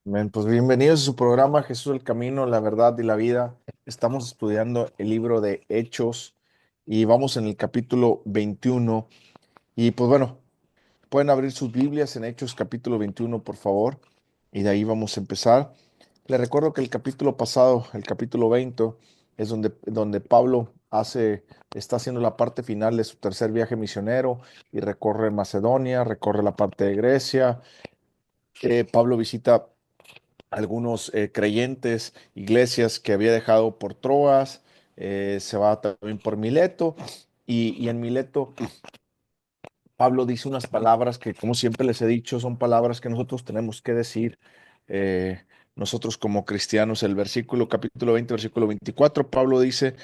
Bien, pues bienvenidos a su programa Jesús el Camino, la Verdad y la Vida. Estamos estudiando el libro de Hechos y vamos en el capítulo 21. Y pues bueno, pueden abrir sus Biblias en Hechos capítulo 21, por favor, y de ahí vamos a empezar. Les recuerdo que el capítulo pasado, el capítulo 20, es donde Pablo está haciendo la parte final de su tercer viaje misionero y recorre Macedonia, recorre la parte de Grecia. Pablo visita algunos creyentes, iglesias que había dejado por Troas, se va también por Mileto, y en Mileto Pablo dice unas palabras que, como siempre les he dicho, son palabras que nosotros tenemos que decir, nosotros como cristianos. El versículo, capítulo 20, versículo 24, Pablo dice,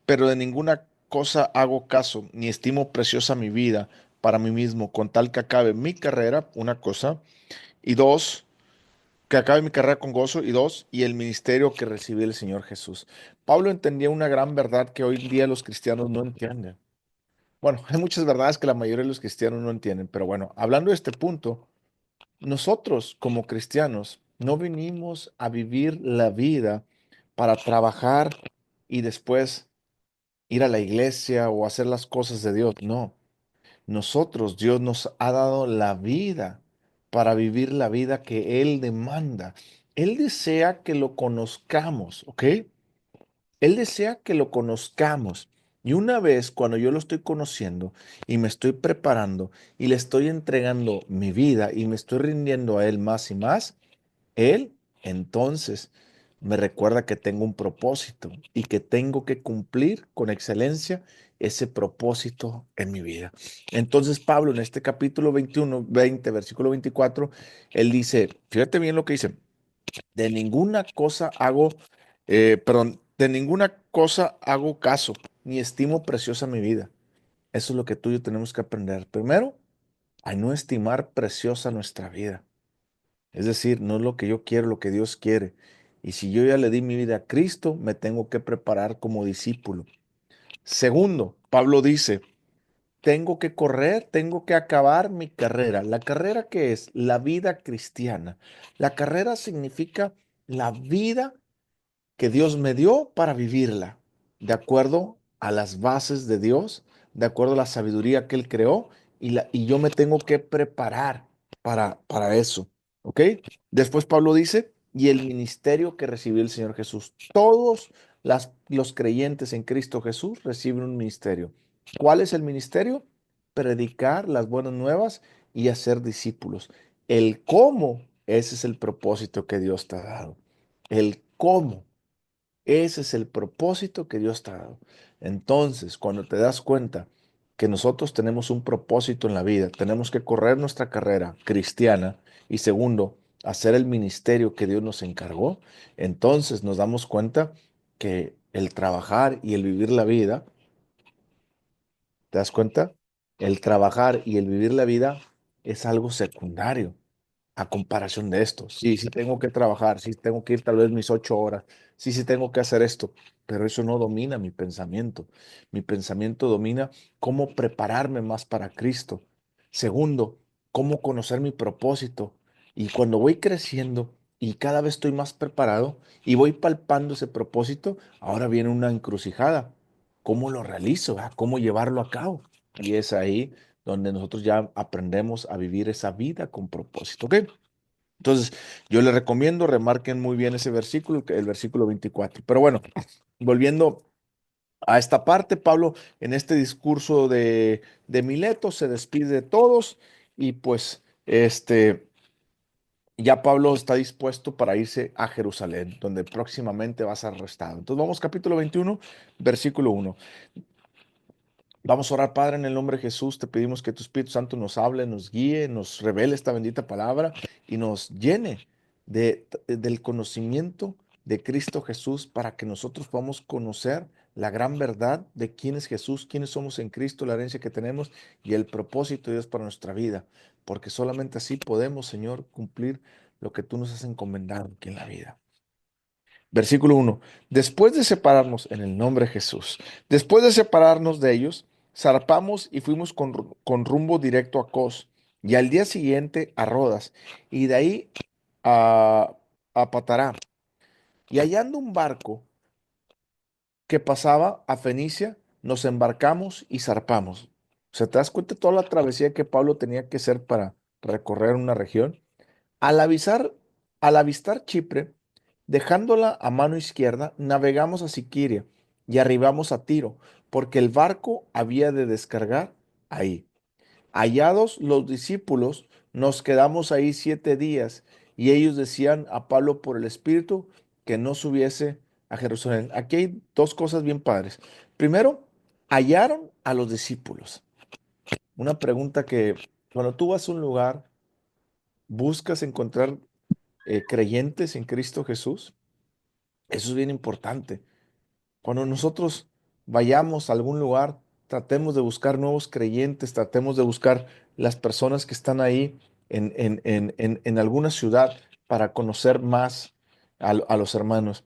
pero de ninguna cosa hago caso, ni estimo preciosa mi vida para mí mismo, con tal que acabe mi carrera, una cosa, y dos, que acabe mi carrera con gozo, y dos, y el ministerio que recibí del Señor Jesús. Pablo entendía una gran verdad que hoy en día los cristianos no entienden. Bueno, hay muchas verdades que la mayoría de los cristianos no entienden, pero bueno, hablando de este punto, nosotros como cristianos no vinimos a vivir la vida para trabajar y después ir a la iglesia o hacer las cosas de Dios. No, nosotros, Dios nos ha dado la vida para vivir la vida que Él demanda. Él desea que lo conozcamos, ¿ok? Él desea que lo conozcamos. Y una vez cuando yo lo estoy conociendo y me estoy preparando y le estoy entregando mi vida y me estoy rindiendo a Él más y más, Él entonces me recuerda que tengo un propósito y que tengo que cumplir con excelencia ese propósito en mi vida. Entonces Pablo en este capítulo 21, 20, versículo 24, él dice, fíjate bien lo que dice, de ninguna cosa hago, de ninguna cosa hago caso, ni estimo preciosa mi vida. Eso es lo que tú y yo tenemos que aprender. Primero, a no estimar preciosa nuestra vida. Es decir, no es lo que yo quiero, lo que Dios quiere. Y si yo ya le di mi vida a Cristo, me tengo que preparar como discípulo. Segundo, Pablo dice, tengo que correr, tengo que acabar mi carrera. ¿La carrera qué es? La vida cristiana. La carrera significa la vida que Dios me dio para vivirla, de acuerdo a las bases de Dios, de acuerdo a la sabiduría que Él creó, y yo me tengo que preparar para eso, ¿ok? Después Pablo dice, y el ministerio que recibió el Señor Jesús. Todos los creyentes en Cristo Jesús reciben un ministerio. ¿Cuál es el ministerio? Predicar las buenas nuevas y hacer discípulos. El cómo, ese es el propósito que Dios te ha dado. El cómo. Ese es el propósito que Dios te ha dado. Entonces, cuando te das cuenta que nosotros tenemos un propósito en la vida, tenemos que correr nuestra carrera cristiana y segundo, hacer el ministerio que Dios nos encargó, entonces nos damos cuenta que el trabajar y el vivir la vida, ¿te das cuenta? El trabajar y el vivir la vida es algo secundario a comparación de esto. Sí, sí tengo que trabajar, sí tengo que ir tal vez mis 8 horas, sí, sí tengo que hacer esto, pero eso no domina mi pensamiento. Mi pensamiento domina cómo prepararme más para Cristo. Segundo, cómo conocer mi propósito. Y cuando voy creciendo y cada vez estoy más preparado y voy palpando ese propósito, ahora viene una encrucijada. ¿Cómo lo realizo? ¿Cómo llevarlo a cabo? Y es ahí donde nosotros ya aprendemos a vivir esa vida con propósito, ¿ok? Entonces, yo les recomiendo, remarquen muy bien ese versículo, el versículo 24. Pero bueno, volviendo a esta parte, Pablo, en este discurso de Mileto, se despide de todos y pues, ya Pablo está dispuesto para irse a Jerusalén, donde próximamente va a ser arrestado. Entonces, vamos capítulo 21, versículo 1. Vamos a orar, Padre, en el nombre de Jesús. Te pedimos que tu Espíritu Santo nos hable, nos guíe, nos revele esta bendita palabra y nos llene del conocimiento de Cristo Jesús para que nosotros podamos conocer la gran verdad de quién es Jesús, quiénes somos en Cristo, la herencia que tenemos y el propósito de Dios para nuestra vida. Porque solamente así podemos, Señor, cumplir lo que tú nos has encomendado aquí en la vida. Versículo 1. Después de separarnos en el nombre de Jesús, después de separarnos de ellos, zarpamos y fuimos con rumbo directo a Cos y al día siguiente a Rodas y de ahí a Patará, y hallando un barco que pasaba a Fenicia, nos embarcamos y zarpamos. O sea, ¿te das cuenta de toda la travesía que Pablo tenía que hacer para recorrer una región? Al avisar, al avistar Chipre, dejándola a mano izquierda, navegamos a Siquiria y arribamos a Tiro, porque el barco había de descargar ahí. Hallados los discípulos, nos quedamos ahí 7 días y ellos decían a Pablo por el Espíritu que no subiese a Jerusalén. Aquí hay dos cosas bien padres. Primero, hallaron a los discípulos. Una pregunta que cuando tú vas a un lugar, buscas encontrar creyentes en Cristo Jesús. Eso es bien importante. Cuando nosotros vayamos a algún lugar, tratemos de buscar nuevos creyentes, tratemos de buscar las personas que están ahí en alguna ciudad para conocer más a los hermanos.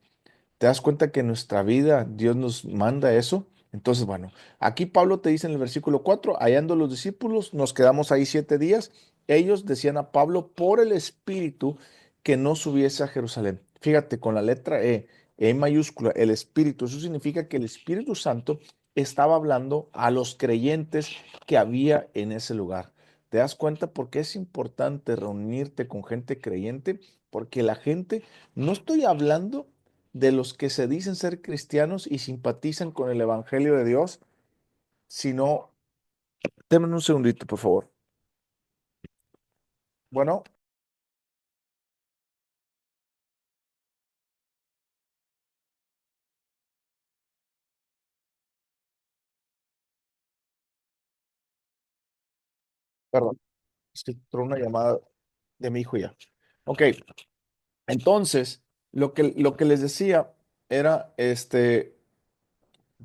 ¿Te das cuenta que en nuestra vida Dios nos manda eso? Entonces, bueno, aquí Pablo te dice en el versículo 4, hallando los discípulos, nos quedamos ahí 7 días. Ellos decían a Pablo por el Espíritu que no subiese a Jerusalén. Fíjate, con la letra E mayúscula, el Espíritu, eso significa que el Espíritu Santo estaba hablando a los creyentes que había en ese lugar. ¿Te das cuenta por qué es importante reunirte con gente creyente? Porque la gente, no estoy hablando de los que se dicen ser cristianos y simpatizan con el Evangelio de Dios, sino, denme un segundito, por favor. Bueno, perdón, es que entró una llamada de mi hijo ya. Ok, entonces, lo que les decía era,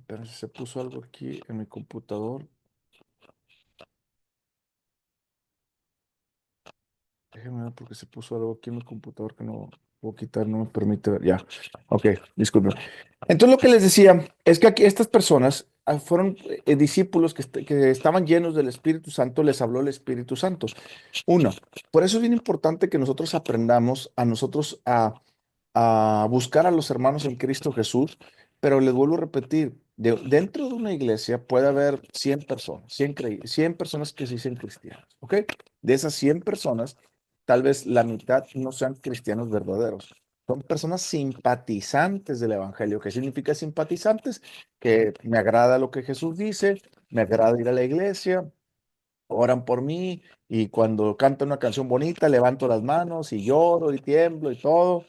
pero se puso algo aquí en mi computador. Déjenme ver porque se puso algo aquí en mi computador que no puedo quitar, no me permite ver. Ya, ok, disculpen. Entonces lo que les decía es que aquí estas personas fueron discípulos que estaban llenos del Espíritu Santo, les habló el Espíritu Santo. Uno, por eso es bien importante que nosotros aprendamos a nosotros a buscar a los hermanos en Cristo Jesús, pero les vuelvo a repetir, dentro de una iglesia puede haber 100 personas, 100 personas que se dicen cristianos, ¿ok? De esas 100 personas, tal vez la mitad no sean cristianos verdaderos. Son personas simpatizantes del Evangelio. ¿Qué significa simpatizantes? Que me agrada lo que Jesús dice, me agrada ir a la iglesia, oran por mí y cuando canto una canción bonita levanto las manos y lloro y tiemblo y todo,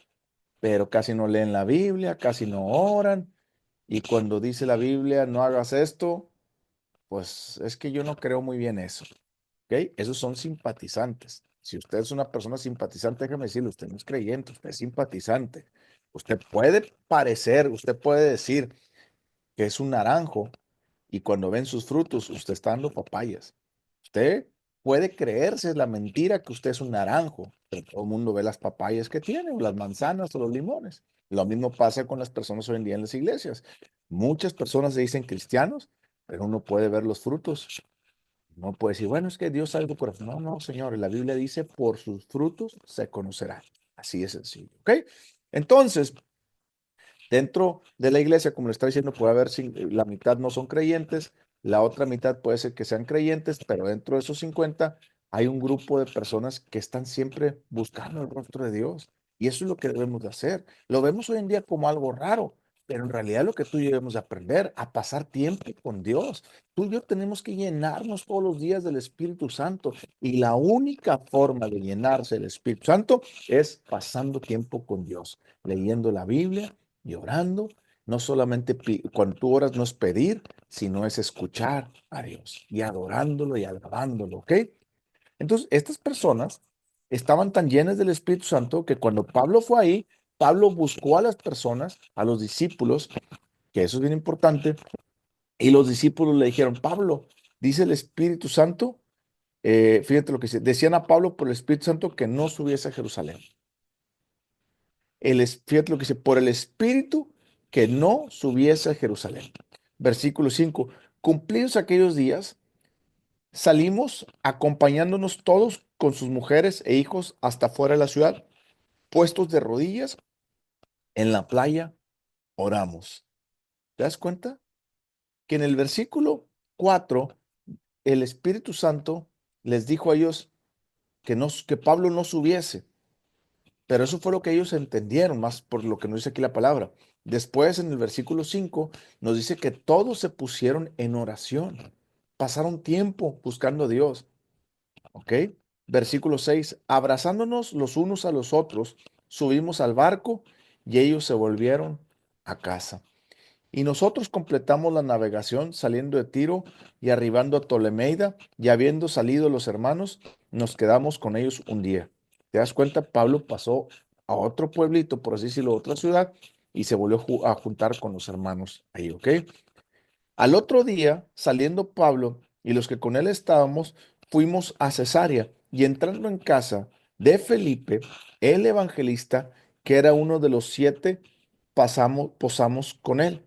pero casi no leen la Biblia, casi no oran y cuando dice la Biblia no hagas esto, pues es que yo no creo muy bien eso. ¿Ok? Esos son simpatizantes. Si usted es una persona simpatizante, déjeme decirle, usted no es creyente, usted es simpatizante. Usted puede parecer, usted puede decir que es un naranjo y cuando ven sus frutos, usted está dando papayas. Usted puede creerse la mentira que usted es un naranjo, pero todo el mundo ve las papayas que tiene, o las manzanas o los limones. Lo mismo pasa con las personas hoy en día en las iglesias. Muchas personas se dicen cristianos, pero uno puede ver los frutos. No puede decir, bueno, es que Dios sabe tu corazón. No, no, señor. La Biblia dice, por sus frutos se conocerán. Así de sencillo. ¿Ok? Entonces, dentro de la iglesia, como le está diciendo, puede haber, la mitad no son creyentes, la otra mitad puede ser que sean creyentes, pero dentro de esos 50 hay un grupo de personas que están siempre buscando el rostro de Dios. Y eso es lo que debemos de hacer. Lo vemos hoy en día como algo raro, pero en realidad lo que tú y yo debemos de aprender a pasar tiempo con Dios. Tú y yo tenemos que llenarnos todos los días del Espíritu Santo. Y la única forma de llenarse del Espíritu Santo es pasando tiempo con Dios, leyendo la Biblia y orando. No solamente cuando tú oras no es pedir, sino es escuchar a Dios y adorándolo y alabándolo, ¿ok? Entonces, estas personas estaban tan llenas del Espíritu Santo que cuando Pablo fue ahí, Pablo buscó a las personas, a los discípulos, que eso es bien importante, y los discípulos le dijeron, Pablo, dice el Espíritu Santo, fíjate lo que dice, decían a Pablo por el Espíritu Santo que no subiese a Jerusalén. Fíjate lo que dice, por el Espíritu que no subiese a Jerusalén. Versículo 5. Cumplidos aquellos días, salimos acompañándonos todos con sus mujeres e hijos hasta fuera de la ciudad puestos de rodillas en la playa, oramos. ¿Te das cuenta? Que en el versículo 4 el Espíritu Santo les dijo a ellos que Pablo no subiese, pero eso fue lo que ellos entendieron, más por lo que nos dice aquí la palabra. Después, en el versículo 5 nos dice que todos se pusieron en oración, pasaron tiempo buscando a Dios, ¿ok? Versículo 6 abrazándonos los unos a los otros, subimos al barco y ellos se volvieron a casa. Y nosotros completamos la navegación saliendo de Tiro y arribando a Ptolemaida, y habiendo salido los hermanos, nos quedamos con ellos un día. ¿Te das cuenta? Pablo pasó a otro pueblito, por así decirlo, otra ciudad, y se volvió a juntar con los hermanos ahí, ¿ok? Al otro día, saliendo Pablo y los que con él estábamos, fuimos a Cesarea, y entrando en casa de Felipe, el evangelista, que era uno de los siete, posamos con él.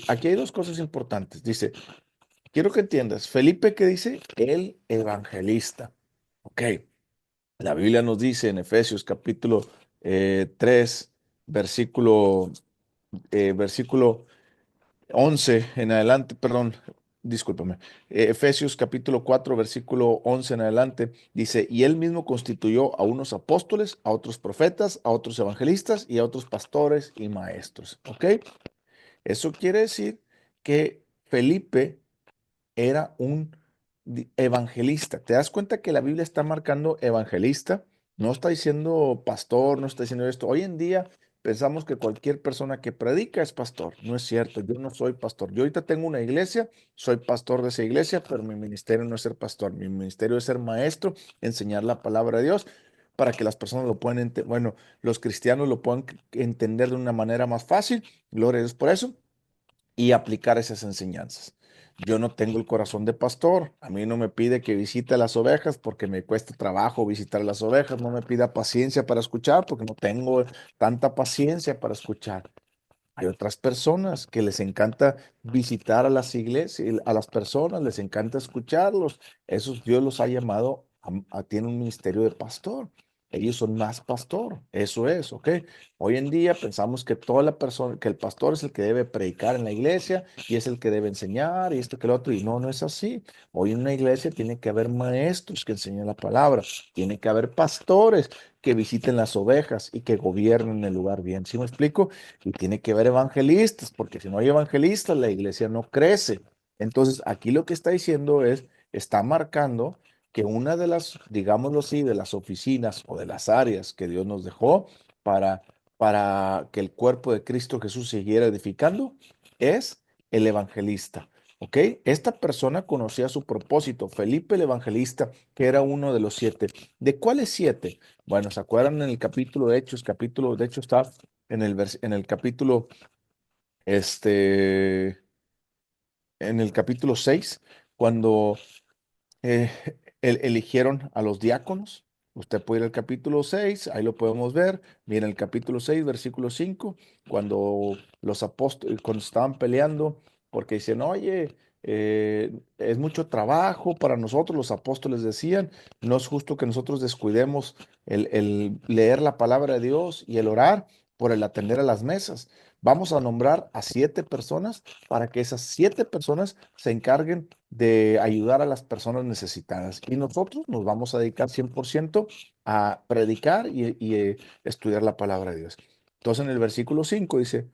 Aquí hay dos cosas importantes. Dice, quiero que entiendas, Felipe, ¿qué dice? El evangelista. Ok, la Biblia nos dice en Efesios capítulo 3, versículo, versículo 11 en adelante, perdón, discúlpame. Efesios capítulo 4 versículo 11 en adelante, dice, y él mismo constituyó a unos apóstoles, a otros profetas, a otros evangelistas y a otros pastores y maestros. ¿Ok? Eso quiere decir que Felipe era un evangelista. ¿Te das cuenta que la Biblia está marcando evangelista? No está diciendo pastor, no está diciendo esto. Hoy en día pensamos que cualquier persona que predica es pastor. No es cierto, yo no soy pastor. Yo ahorita tengo una iglesia, soy pastor de esa iglesia, pero mi ministerio no es ser pastor. Mi ministerio es ser maestro, enseñar la palabra de Dios para que las personas lo puedan entender, bueno, los cristianos lo puedan entender de una manera más fácil. Gloria a Dios por eso y aplicar esas enseñanzas. Yo no tengo el corazón de pastor. A mí no me pide que visite las ovejas porque me cuesta trabajo visitar las ovejas. No me pida paciencia para escuchar porque no tengo tanta paciencia para escuchar. Hay otras personas que les encanta visitar a las iglesias, a las personas, les encanta escucharlos. Esos Dios los ha llamado tienen un ministerio de pastor. Ellos son más pastor, eso es, ¿ok? Hoy en día pensamos que toda la persona, que el pastor es el que debe predicar en la iglesia y es el que debe enseñar y esto que lo otro, y no, no es así. Hoy en una iglesia tiene que haber maestros que enseñen la palabra, tiene que haber pastores que visiten las ovejas y que gobiernen el lugar bien. ¿Sí me explico? Y tiene que haber evangelistas, porque si no hay evangelistas, la iglesia no crece. Entonces, aquí lo que está diciendo es, está marcando que una de las, digámoslo así, de las oficinas o de las áreas que Dios nos dejó para, para que el cuerpo de Cristo Jesús siguiera edificando es el evangelista. ¿Ok? Esta persona conocía su propósito, Felipe el evangelista, que era uno de los siete. ¿De cuáles siete? Bueno, ¿se acuerdan en el capítulo de Hechos? Capítulo de Hechos está en el capítulo, este, en el capítulo 6 cuando eh, eligieron a los diáconos. Usted puede ir al capítulo 6 ahí lo podemos ver. Mira el capítulo 6 versículo 5 cuando los apóstoles, cuando estaban peleando, porque dicen, oye, es mucho trabajo para nosotros, los apóstoles decían, no es justo que nosotros descuidemos el leer la palabra de Dios y el orar por el atender a las mesas. Vamos a nombrar a siete personas para que esas siete personas se encarguen de ayudar a las personas necesitadas. Y nosotros nos vamos a dedicar 100% a predicar y estudiar la palabra de Dios. Entonces en el versículo 5 dice,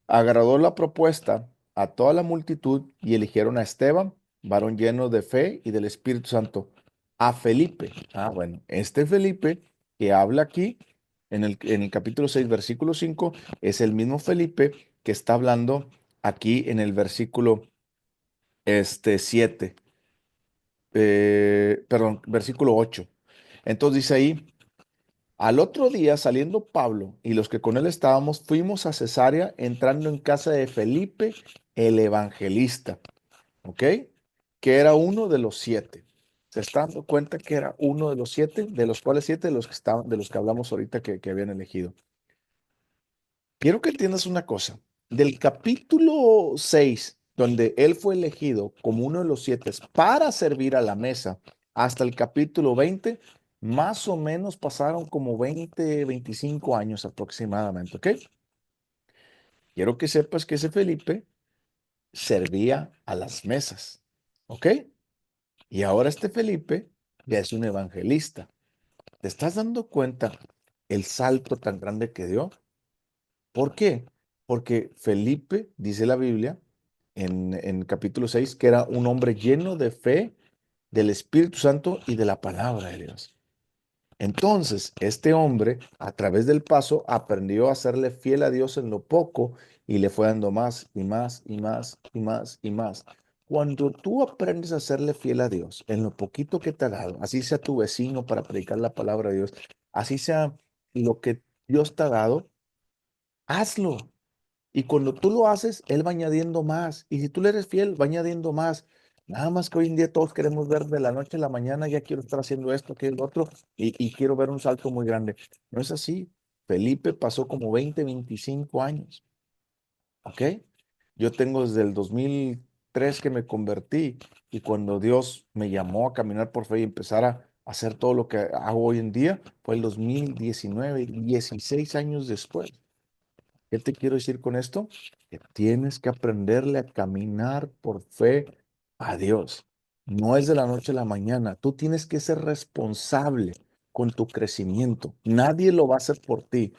agradó la propuesta a toda la multitud y eligieron a Esteban, varón lleno de fe y del Espíritu Santo, a Felipe. Ah, bueno, este Felipe que habla aquí en el capítulo 6 versículo 5 es el mismo Felipe que está hablando aquí en el versículo 7, perdón, versículo 8. Entonces dice ahí, al otro día saliendo Pablo y los que con él estábamos, fuimos a Cesarea entrando en casa de Felipe el evangelista, ¿ok? Que era uno de los siete. ¿Se está dando cuenta que era uno de los siete, de los cuales siete de los que estaban, de los que hablamos ahorita que habían elegido? Quiero que entiendas una cosa. Del capítulo 6, donde él fue elegido como uno de los siete para servir a la mesa, hasta el capítulo 20, Más o menos pasaron como 20, 25 años aproximadamente, ¿ok? Quiero que sepas que ese Felipe servía a las mesas, ¿ok? Y ahora este Felipe ya es un evangelista. ¿Te estás dando cuenta el salto tan grande que dio? ¿Por qué? Porque Felipe, dice la Biblia, en capítulo 6 que era un hombre lleno de fe, del Espíritu Santo y de la palabra de Dios. Entonces, este hombre, a través del paso, aprendió a serle fiel a Dios en lo poco y le fue dando más y más y más y más y más. Cuando tú aprendes a serle fiel a Dios en lo poquito que te ha dado, así sea tu vecino para predicar la palabra de Dios, así sea lo que Dios te ha dado, hazlo. Y cuando tú lo haces, Él va añadiendo más. Y si tú le eres fiel, va añadiendo más. Nada más que hoy en día todos queremos ver de la noche a la mañana, ya quiero estar haciendo esto, aquello, lo otro, y quiero ver un salto muy grande. No es así. Felipe pasó como 20, 25 años, ¿ok? Yo tengo desde el 2003 que me convertí y cuando Dios me llamó a caminar por fe y empezar a hacer todo lo que hago hoy en día, fue el 2019, 16 años después. ¿Qué te quiero decir con esto? Que tienes que aprenderle a caminar por fe a Dios. No es de la noche a la mañana. Tú tienes que ser responsable con tu crecimiento. Nadie lo va a hacer por ti.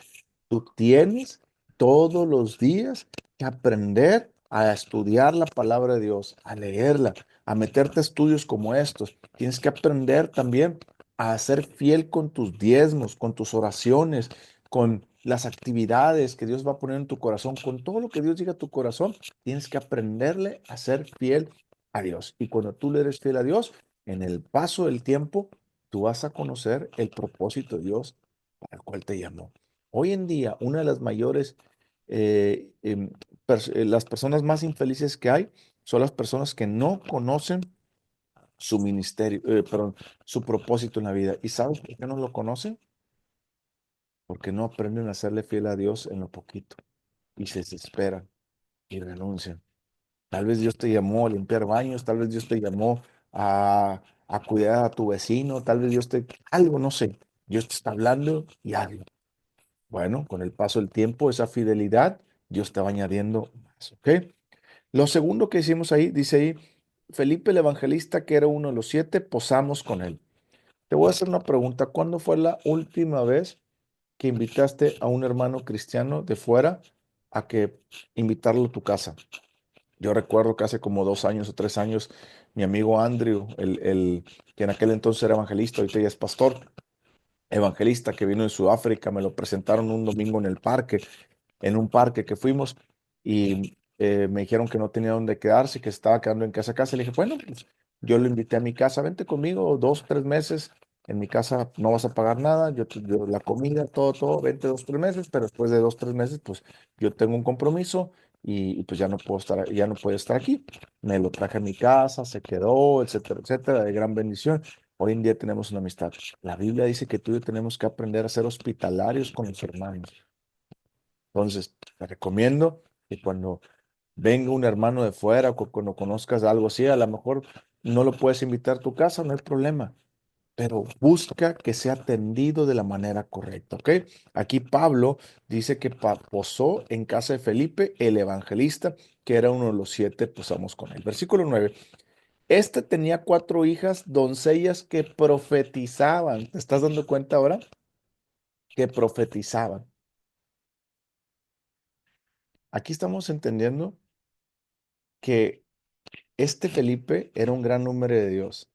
Tú tienes todos los días que aprender a estudiar la palabra de Dios, a leerla, a meterte a estudios como estos. Tienes que aprender también a ser fiel con tus diezmos, con tus oraciones, con las actividades que Dios va a poner en tu corazón, con todo lo que Dios diga a tu corazón. Tienes que aprenderle a ser fiel a Dios. Y cuando tú le eres fiel a Dios, en el paso del tiempo, tú vas a conocer el propósito de Dios para el cual te llamó. Hoy en día, una de las mayores, eh, em, las personas más infelices que hay son las personas que no conocen su ministerio, perdón, su propósito en la vida. ¿Y sabes por qué no lo conocen? Porque no aprenden a serle fiel a Dios en lo poquito y se desesperan y renuncian. Tal vez Dios te llamó a limpiar baños, tal vez Dios te llamó a cuidar a tu vecino, tal vez Dios te, algo, no sé. Dios te está hablando y hazlo. Bueno, con el paso del tiempo, esa fidelidad, Dios te va añadiendo más, ¿ok? Lo segundo que hicimos ahí, dice ahí, Felipe el Evangelista, que era uno de los 7, posamos con él. Te voy a hacer una pregunta. ¿Cuándo fue la última vez que invitaste a un hermano cristiano de fuera a que invitarlo a tu casa? Yo recuerdo que hace como 2 años o 3 años, mi amigo Andrew, que en aquel entonces era evangelista, ahorita ya es pastor, evangelista que vino de Sudáfrica, me lo presentaron un domingo en un parque que fuimos y me dijeron que no tenía dónde quedarse, que estaba quedando en casa. Le dije, bueno, pues yo lo invité a mi casa, vente conmigo 2, 3 meses. En mi casa no vas a pagar nada, yo la comida, todo, vente 2, 3 meses, pero después de 2, 3 meses, pues yo tengo un compromiso y pues ya no puedo estar, ya no puedo estar aquí. Me lo traje a mi casa, se quedó, etcétera, de gran bendición. Hoy en día tenemos una amistad. La Biblia dice que tú y yo tenemos que aprender a ser hospitalarios con los hermanos. Entonces, te recomiendo que cuando venga un hermano de fuera o cuando conozcas algo así, a lo mejor no lo puedes invitar a tu casa, no hay problema, pero busca que sea atendido de la manera correcta, ¿ok? Aquí Pablo dice que posó en casa de Felipe, el evangelista, que era uno de los 7, posamos con él. Versículo 9. Este tenía 4 hijas, doncellas que profetizaban. ¿Te estás dando cuenta ahora? Que profetizaban. Aquí estamos entendiendo que este Felipe era un gran hombre de Dios,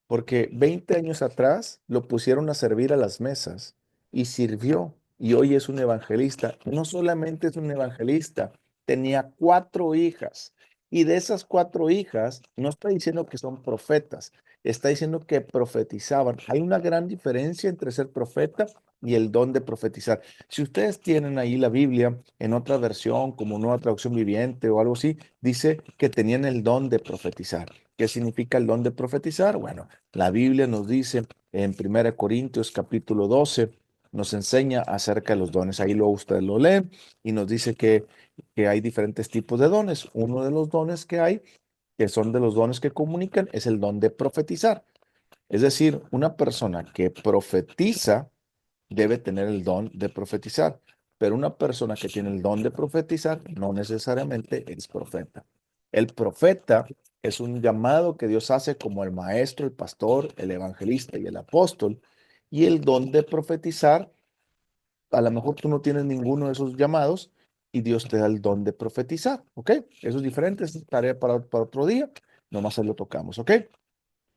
porque 20 años atrás lo pusieron a servir a las mesas y sirvió, y hoy es un evangelista. No solamente es un evangelista, tenía 4 hijas, y de esas 4 hijas, no está diciendo que son profetas, está diciendo que profetizaban. Hay una gran diferencia entre ser profeta y el don de profetizar. Si ustedes tienen ahí la Biblia en otra versión, como Nueva Traducción Viviente o algo así, dice que tenían el don de profetizar. ¿Qué significa el don de profetizar? Bueno, la Biblia nos dice en 1 Corintios capítulo 12, nos enseña acerca de los dones. Ahí luego ustedes lo leen y nos dice que hay diferentes tipos de dones. Uno de los dones que hay, que son de los dones que comunican, es el don de profetizar. Es decir, una persona que profetiza debe tener el don de profetizar, pero una persona que tiene el don de profetizar no necesariamente es profeta. El profeta es un llamado que Dios hace como el maestro, el pastor, el evangelista y el apóstol, y el don de profetizar, a lo mejor tú no tienes ninguno de esos llamados y Dios te da el don de profetizar, ¿ok? Eso es diferente, es tarea para otro día, nomás ahí lo tocamos, ¿ok?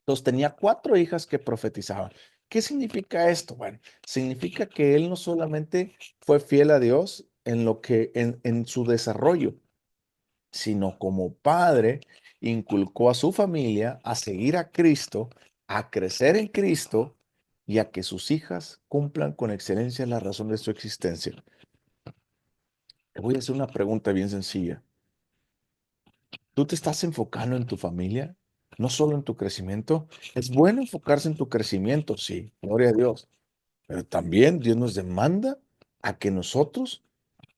Entonces tenía cuatro hijas que profetizaban. ¿Qué significa esto? Bueno, significa que él no solamente fue fiel a Dios en lo que en su desarrollo, sino como padre inculcó a su familia a seguir a Cristo, a crecer en Cristo y a que sus hijas cumplan con excelencia la razón de su existencia. Te voy a hacer una pregunta bien sencilla. ¿Tú te estás enfocando en tu familia? No solo en tu crecimiento. Es bueno enfocarse en tu crecimiento, sí, gloria a Dios. Pero también Dios nos demanda a que nosotros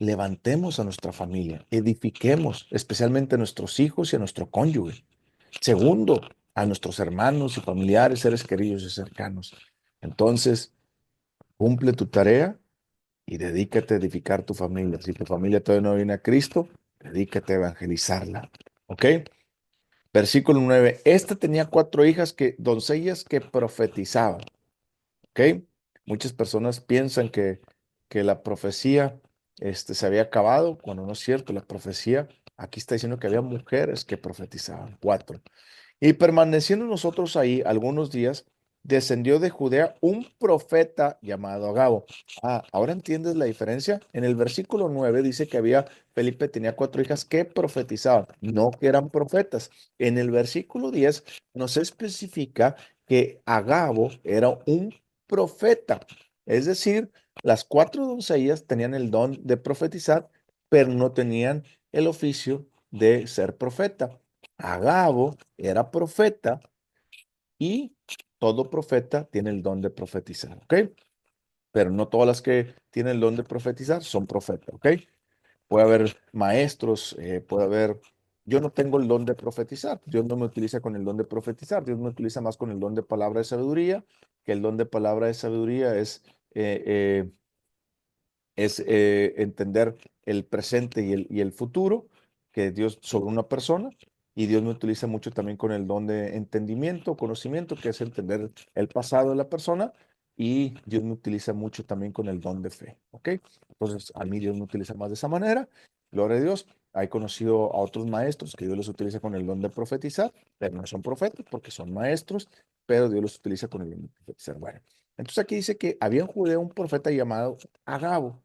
levantemos a nuestra familia, edifiquemos especialmente a nuestros hijos y a nuestro cónyuge. Segundo, a nuestros hermanos y familiares, seres queridos y cercanos. Entonces, cumple tu tarea y dedícate a edificar tu familia. Si tu familia todavía no viene a Cristo, dedícate a evangelizarla. ¿Ok? Versículo 9. Esta tenía cuatro hijas doncellas que profetizaban. ¿Ok? Muchas personas piensan que la profecía se había acabado, cuando no es cierto. La profecía, aquí está diciendo que había mujeres que profetizaban, cuatro. Y permaneciendo nosotros ahí algunos días, descendió de Judea un profeta llamado Agabo. Ah, ¿ahora entiendes la diferencia? En el versículo 9 dice que Felipe tenía cuatro hijas que profetizaban, no que eran profetas. En el versículo 10 nos especifica que Agabo era un profeta. Es decir, las cuatro doncellas tenían el don de profetizar, pero no tenían el oficio de ser profeta. Agabo era profeta y todo profeta tiene el don de profetizar, ¿ok? Pero no todas las que tienen el don de profetizar son profetas, ¿ok? Puede haber maestros, puede haber... Yo no tengo el don de profetizar. Dios no me utiliza con el don de profetizar. Dios me utiliza más con el don de palabra de sabiduría, que el don de palabra de sabiduría eh, eh, es entender el presente y el futuro que Dios sobre una persona. Y Dios me utiliza mucho también con el don de entendimiento, conocimiento, que es entender el pasado de la persona. Y Dios me utiliza mucho también con el don de fe. ¿Ok? Entonces, a mí Dios me utiliza más de esa manera. Gloria a Dios. He conocido a otros maestros que Dios los utiliza con el don de profetizar, pero no son profetas porque son maestros, pero Dios los utiliza con el don de profetizar. Bueno, entonces aquí dice que había en Judea un profeta llamado Agabo.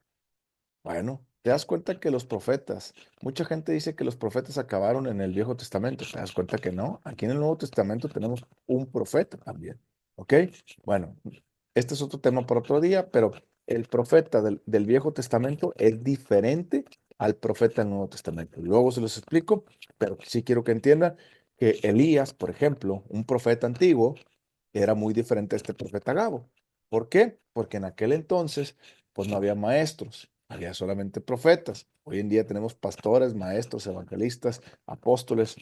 Bueno, te das cuenta que los profetas, mucha gente dice que los profetas acabaron en el Viejo Testamento. Te das cuenta que no. Aquí en el Nuevo Testamento tenemos un profeta también. ¿Ok? Bueno, este es otro tema para otro día, pero el profeta del Viejo Testamento es diferente al profeta del Nuevo Testamento. Luego se los explico, pero sí quiero que entiendan que Elías, por ejemplo, un profeta antiguo, era muy diferente a este profeta Gabo. ¿Por qué? Porque en aquel entonces pues no había maestros, había solamente profetas. Hoy en día tenemos pastores, maestros, evangelistas, apóstoles,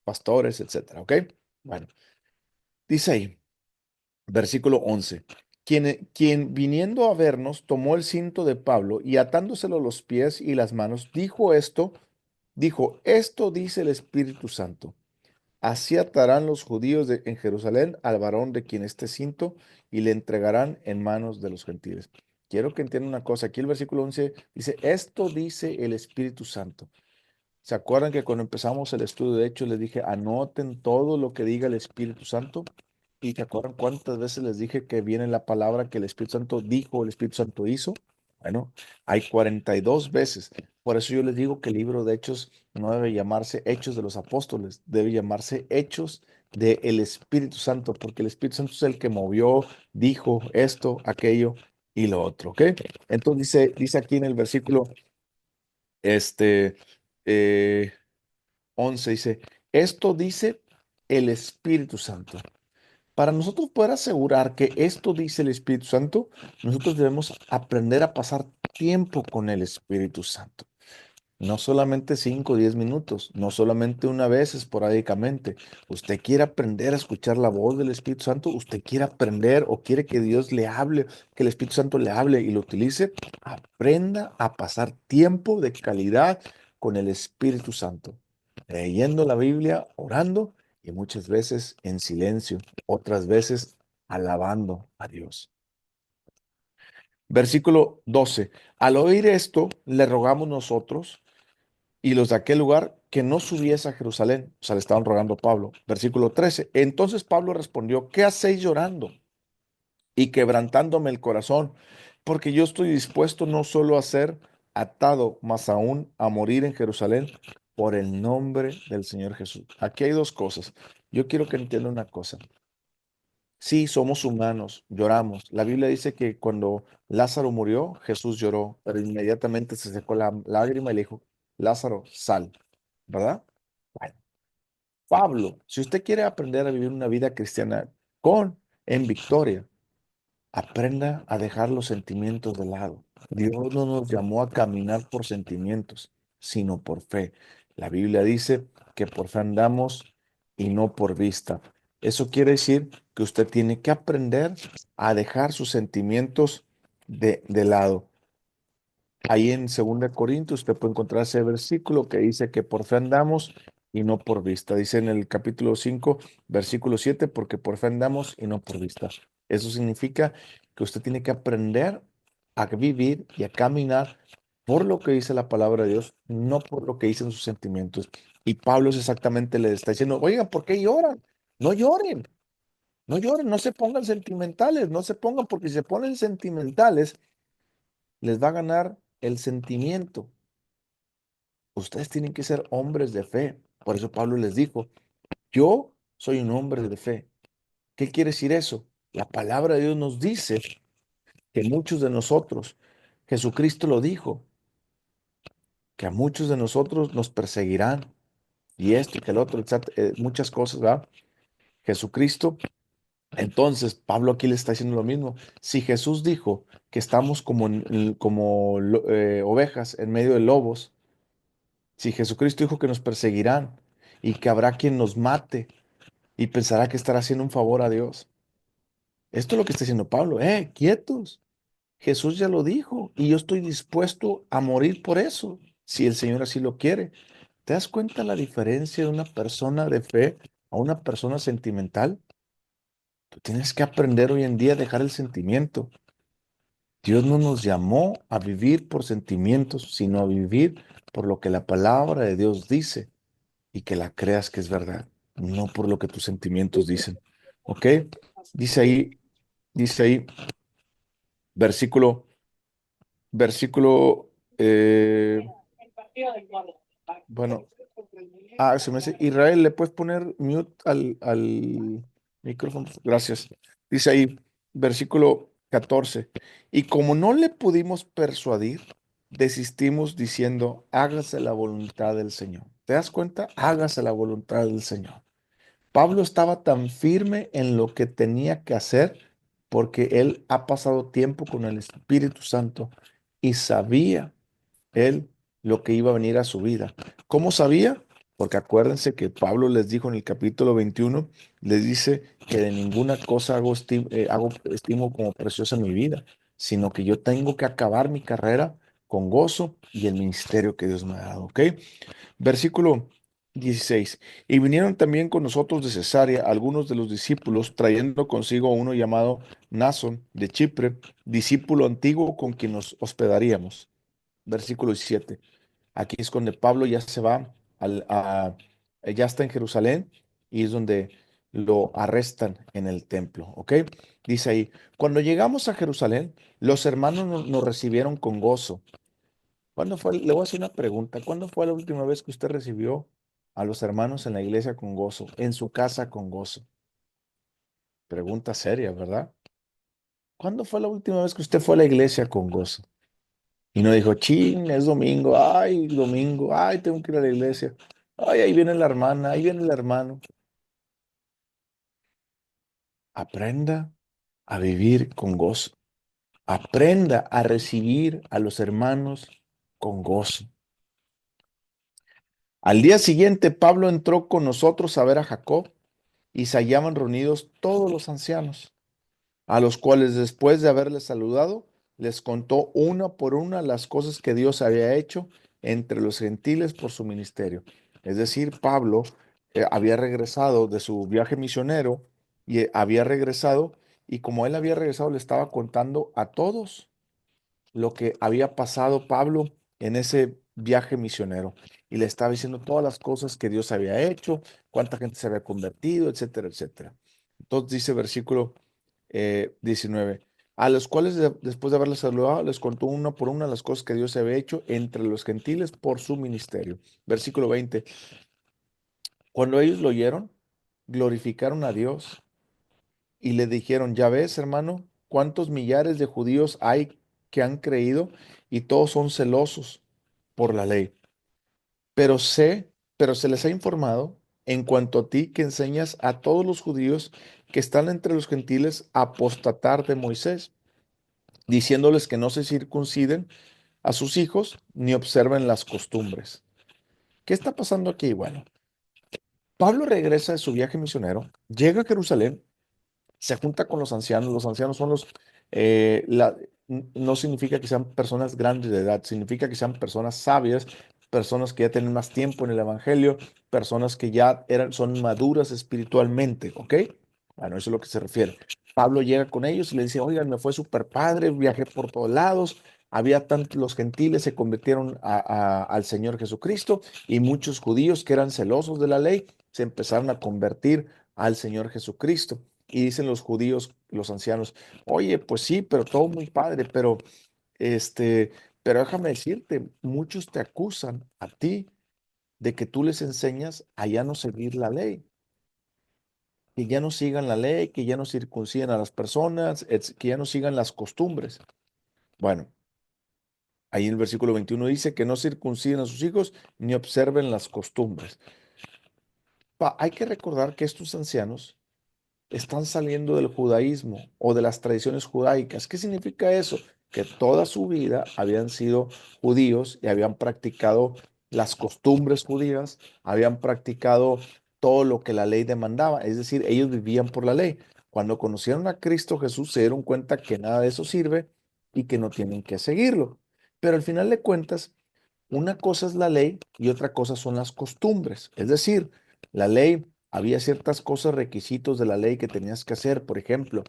pastores, etcétera, ¿ok? Bueno, dice ahí, versículo 11, quien viniendo a vernos tomó el cinto de Pablo y atándoselo los pies y las manos, esto dice el Espíritu Santo. Así atarán los judíos en Jerusalén al varón de quien esté cinto y le entregarán en manos de los gentiles. Quiero que entiendan una cosa. Aquí el versículo 11 dice, esto dice el Espíritu Santo. ¿Se acuerdan que cuando empezamos el estudio de Hechos les dije, anoten todo lo que diga el Espíritu Santo? ¿Y te acuerdan cuántas veces les dije que viene la palabra que el Espíritu Santo dijo, el Espíritu Santo hizo? Bueno, hay 42 veces. Por eso yo les digo que el libro de Hechos no debe llamarse Hechos de los Apóstoles, debe llamarse Hechos del Espíritu Santo, porque el Espíritu Santo es el que movió, dijo esto, aquello y lo otro, ¿ok? Entonces dice aquí en el versículo este, eh, 11, dice, esto dice el Espíritu Santo. Para nosotros poder asegurar que esto dice el Espíritu Santo, nosotros debemos aprender a pasar tiempo con el Espíritu Santo. No solamente 5 o 10 minutos, no solamente una vez esporádicamente. Usted quiere aprender a escuchar la voz del Espíritu Santo, usted quiere aprender o quiere que Dios le hable, que el Espíritu Santo le hable y lo utilice, aprenda a pasar tiempo de calidad con el Espíritu Santo, leyendo la Biblia, orando y muchas veces en silencio, otras veces alabando a Dios. Versículo 12. Al oír esto, le rogamos nosotros y los de aquel lugar que no subiese a Jerusalén. O sea, le estaban rogando a Pablo. Versículo 13. Entonces Pablo respondió, ¿qué hacéis llorando y quebrantándome el corazón? Porque yo estoy dispuesto no solo a ser atado, más aún a morir en Jerusalén por el nombre del Señor Jesús. Aquí hay dos cosas. Yo quiero que entienda una cosa. Sí, somos humanos, lloramos. La Biblia dice que cuando Lázaro murió, Jesús lloró, pero inmediatamente se secó la lágrima y le dijo, Lázaro, sal, ¿verdad? Bueno, Pablo, si usted quiere aprender a vivir una vida cristiana en victoria, aprenda a dejar los sentimientos de lado. Dios no nos llamó a caminar por sentimientos, sino por fe. La Biblia dice que por fe andamos y no por vista. Eso quiere decir que usted tiene que aprender a dejar sus sentimientos de lado. Ahí en 2 Corintios usted puede encontrar ese versículo que dice que por fe andamos y no por vista. Dice en el capítulo 5 versículo 7 porque por fe andamos y no por vista. Eso significa que usted tiene que aprender a vivir y a caminar por lo que dice la palabra de Dios, no por lo que dicen sus sentimientos. Y Pablo es exactamente le está diciendo, oigan, ¿por qué lloran? No lloren, no lloren, no se pongan sentimentales, no se pongan, porque si se ponen sentimentales, les va a ganar el sentimiento. Ustedes tienen que ser hombres de fe. Por eso Pablo les dijo, yo soy un hombre de fe. ¿Qué quiere decir eso? La palabra de Dios nos dice que muchos de nosotros, Jesucristo lo dijo, que a muchos de nosotros nos perseguirán y esto y que el otro, muchas cosas, ¿verdad? Jesucristo. Entonces, Pablo aquí le está diciendo lo mismo. Si Jesús dijo que estamos como ovejas en medio de lobos, si Jesucristo dijo que nos perseguirán y que habrá quien nos mate y pensará que estará haciendo un favor a Dios. Esto es lo que está diciendo Pablo. Quietos. Jesús ya lo dijo y yo estoy dispuesto a morir por eso, si el Señor así lo quiere. ¿Te das cuenta la diferencia de una persona de fe a una persona sentimental? Tú tienes que aprender hoy en día a dejar el sentimiento. Dios no nos llamó a vivir por sentimientos, sino a vivir por lo que la palabra de Dios dice y que la creas que es verdad, no por lo que tus sentimientos dicen. ¿Ok? Dice ahí, dice ahí, versículo, versículo, bueno, se me hace, Israel, ¿le puedes poner mute al micrófono? Gracias. Dice ahí, versículo 14. Y como no le pudimos persuadir, desistimos diciendo, hágase la voluntad del Señor. ¿Te das cuenta? Hágase la voluntad del Señor. Pablo estaba tan firme en lo que tenía que hacer porque él ha pasado tiempo con el Espíritu Santo y sabía él lo que iba a venir a su vida. ¿Cómo sabía? Porque acuérdense que Pablo les dijo en el capítulo 21, les dice que de ninguna cosa estimo como preciosa mi vida, sino que yo tengo que acabar mi carrera con gozo y el ministerio que Dios me ha dado. ¿Ok? Versículo 16. Y vinieron también con nosotros de Cesarea algunos de los discípulos, trayendo consigo a uno llamado Nason de Chipre, discípulo antiguo con quien nos hospedaríamos. Versículo 17. Aquí es donde Pablo ya se va, ya está en Jerusalén y es donde lo arrestan en el templo. ¿Ok? Dice ahí, cuando llegamos a Jerusalén, los hermanos nos recibieron con gozo. Le voy a hacer una pregunta. ¿Cuándo fue la última vez que usted recibió a los hermanos en la iglesia con gozo, en su casa con gozo? Pregunta seria, ¿verdad? ¿Cuándo fue la última vez que usted fue a la iglesia con gozo? Y no dijo, chin, es domingo, ay, tengo que ir a la iglesia. Ay, ahí viene la hermana, ahí viene el hermano. Aprenda a vivir con gozo. Aprenda a recibir a los hermanos con gozo. Al día siguiente, Pablo entró con nosotros a ver a Jacob y se hallaban reunidos todos los ancianos, a los cuales después de haberles saludado, les contó una por una las cosas que Dios había hecho entre los gentiles por su ministerio. Es decir, Pablo había regresado de su viaje misionero y había regresado, y como él había regresado, le estaba contando a todos lo que había pasado Pablo en ese viaje misionero. Y le estaba diciendo todas las cosas que Dios había hecho, cuánta gente se había convertido, etcétera, etcétera. Entonces dice versículo 19, a los cuales después de haberles saludado, les contó una por una las cosas que Dios había hecho entre los gentiles por su ministerio. Versículo 20, cuando ellos lo oyeron, glorificaron a Dios y le dijeron, ya ves, hermano, cuántos millares de judíos hay que han creído y todos son celosos por la ley. Pero pero se les ha informado en cuanto a ti que enseñas a todos los judíos que están entre los gentiles a apostatar de Moisés, diciéndoles que no se circunciden a sus hijos ni observen las costumbres. ¿Qué está pasando aquí? Bueno, Pablo regresa de su viaje misionero, llega a Jerusalén, se junta con los ancianos son eh, la- no significa que sean personas grandes de edad, significa que sean personas sabias, personas que ya tienen más tiempo en el Evangelio, personas que ya son maduras espiritualmente, ¿ok? Bueno, eso es lo que se refiere. Pablo llega con ellos y le dice, oigan, me fue súper padre, viajé por todos lados, había tantos, los gentiles se convirtieron al Señor Jesucristo y muchos judíos que eran celosos de la ley se empezaron a convertir al Señor Jesucristo. Y dicen los judíos, los ancianos, oye, pues sí, pero todo muy padre, este, pero déjame decirte, muchos te acusan a ti de que tú les enseñas a ya no seguir la ley, que ya no sigan la ley, que ya no circuncidan a las personas, que ya no sigan las costumbres. Bueno, ahí en el versículo 21 dice que no circunciden a sus hijos ni observen las costumbres. Hay que recordar que estos ancianos están saliendo del judaísmo o de las tradiciones judaicas. ¿Qué significa eso? Que toda su vida habían sido judíos y habían practicado las costumbres judías, habían practicado todo lo que la ley demandaba, es decir, ellos vivían por la ley. Cuando conocieron a Cristo Jesús se dieron cuenta que nada de eso sirve y que no tienen que seguirlo. Pero al final de cuentas, una cosa es la ley y otra cosa son las costumbres. Es decir, la ley, había ciertas cosas, requisitos de la ley que tenías que hacer. Por ejemplo,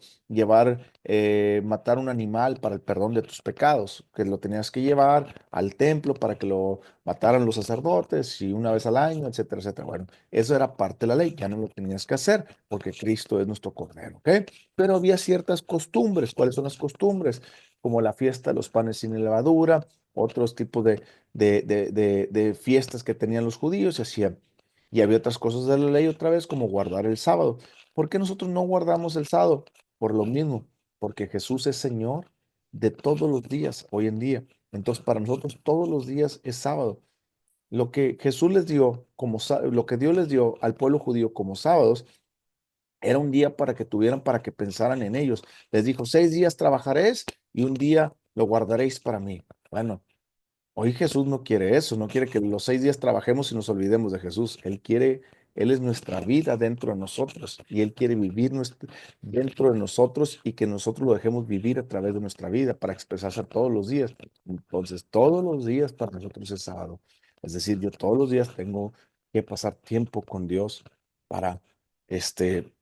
matar un animal para el perdón de tus pecados, que lo tenías que llevar al templo para que lo mataran los sacerdotes y una vez al año, etcétera, etcétera. Bueno, eso era parte de la ley, ya no lo tenías que hacer porque Cristo es nuestro Cordero, ¿ok? Pero había ciertas costumbres. ¿Cuáles son las costumbres? Como la fiesta de los panes sin levadura, otros tipos de fiestas que tenían los judíos, se hacían. Y había otras cosas de la ley otra vez, como guardar el sábado. ¿Por qué nosotros no guardamos el sábado? Por lo mismo, porque Jesús es Señor de todos los días hoy en día. Entonces, para nosotros todos los días es sábado. Lo que Jesús les dio, lo que Dios les dio al pueblo judío como sábados, era un día para que tuvieran, para que pensaran en ellos. Les dijo, 6 días trabajaréis y un día lo guardaréis para mí. Bueno, hoy Jesús no quiere eso, no quiere que los 6 días trabajemos y nos olvidemos de Jesús. Él es nuestra vida dentro de nosotros y Él quiere vivir dentro de nosotros y que nosotros lo dejemos vivir a través de nuestra vida para expresarse todos los días. Entonces, todos los días para nosotros es sábado. Es decir, yo todos los días tengo que pasar tiempo con Dios para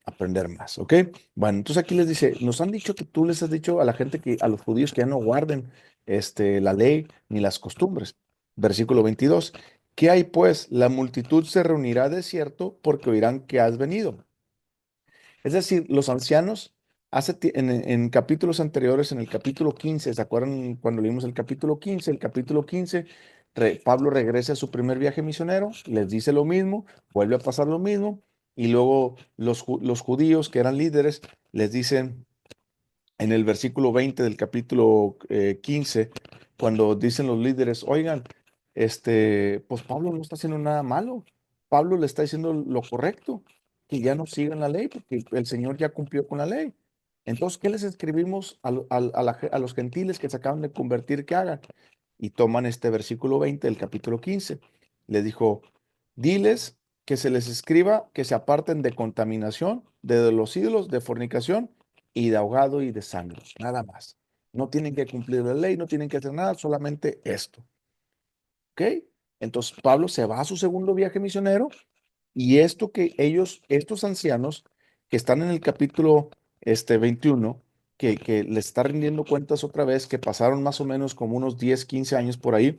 aprender más, ¿ok? Bueno, entonces aquí les dice, nos han dicho que tú les has dicho a la gente a los judíos que ya no guarden la ley ni las costumbres. Versículo 22. ¿Qué hay pues? La multitud se reunirá de cierto porque oirán que has venido. Es decir, los ancianos, en capítulos anteriores, en el capítulo 15, ¿se acuerdan cuando leímos el capítulo 15? El capítulo 15, Pablo regresa a su primer viaje misionero, les dice lo mismo, vuelve a pasar lo mismo, y luego los judíos que eran líderes les dicen en el versículo 20 del capítulo 15, cuando dicen los líderes, oigan, pues Pablo no está haciendo nada malo, Pablo le está diciendo lo correcto, que ya no sigan la ley, porque el Señor ya cumplió con la ley. Entonces, ¿qué les escribimos a los gentiles que se acaban de convertir que hagan? Y toman este versículo 20 del capítulo 15. Le dijo, Diles que se les escriba que se aparten de contaminación, de los ídolos, de fornicación y de ahogado y de sangre. Nada más. No tienen que cumplir la ley, no tienen que hacer nada, solamente esto. ¿Ok? Entonces Pablo se va a su segundo viaje misionero y esto que ellos, estos ancianos que están en el capítulo 21, que les está rindiendo cuentas otra vez, que pasaron más o menos como unos 10 15 años por ahí,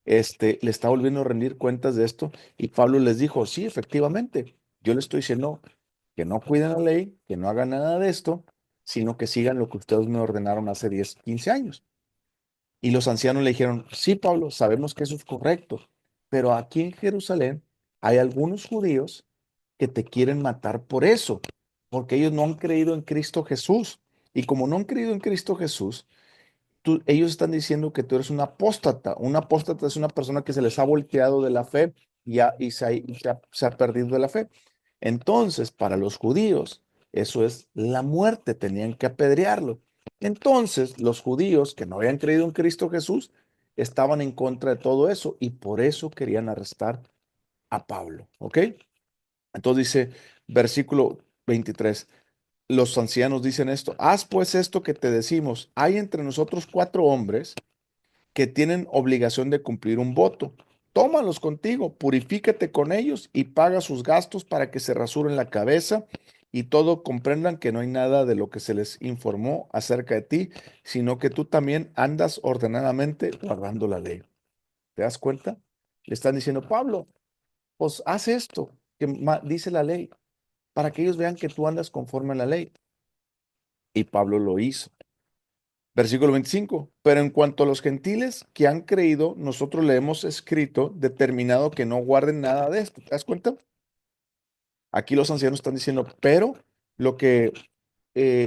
le está volviendo a rendir cuentas de esto y Pablo les dijo, sí, efectivamente, yo les estoy diciendo que no cuiden la ley, que no hagan nada de esto, sino que sigan lo que ustedes me ordenaron hace 10 15 años. Y los ancianos le dijeron, sí, Pablo, sabemos que eso es correcto, pero aquí en Jerusalén hay algunos judíos que te quieren matar por eso, porque ellos no han creído en Cristo Jesús. Y como no han creído en Cristo Jesús, ellos están diciendo que tú eres un apóstata. Un apóstata es una persona que se les ha volteado de la fe y se ha perdido de la fe. Entonces, para los judíos, eso es la muerte, tenían que apedrearlo. Entonces, los judíos que no habían creído en Cristo Jesús estaban en contra de todo eso y por eso querían arrestar a Pablo. ¿Ok? Entonces dice, versículo 23. Los ancianos dicen esto, haz pues esto que te decimos, hay entre nosotros 4 hombres que tienen obligación de cumplir un voto. Tómalos contigo, purifícate con ellos y paga sus gastos para que se rasuren la cabeza y todo comprendan que no hay nada de lo que se les informó acerca de ti, sino que tú también andas ordenadamente guardando la ley. ¿Te das cuenta? Le están diciendo, Pablo, pues haz esto que dice la ley, para que ellos vean que tú andas conforme a la ley. Y Pablo lo hizo. Versículo 25. Pero en cuanto a los gentiles que han creído, nosotros le hemos escrito, determinado que no guarden nada de esto. ¿Te das cuenta? Aquí los ancianos están diciendo, pero lo que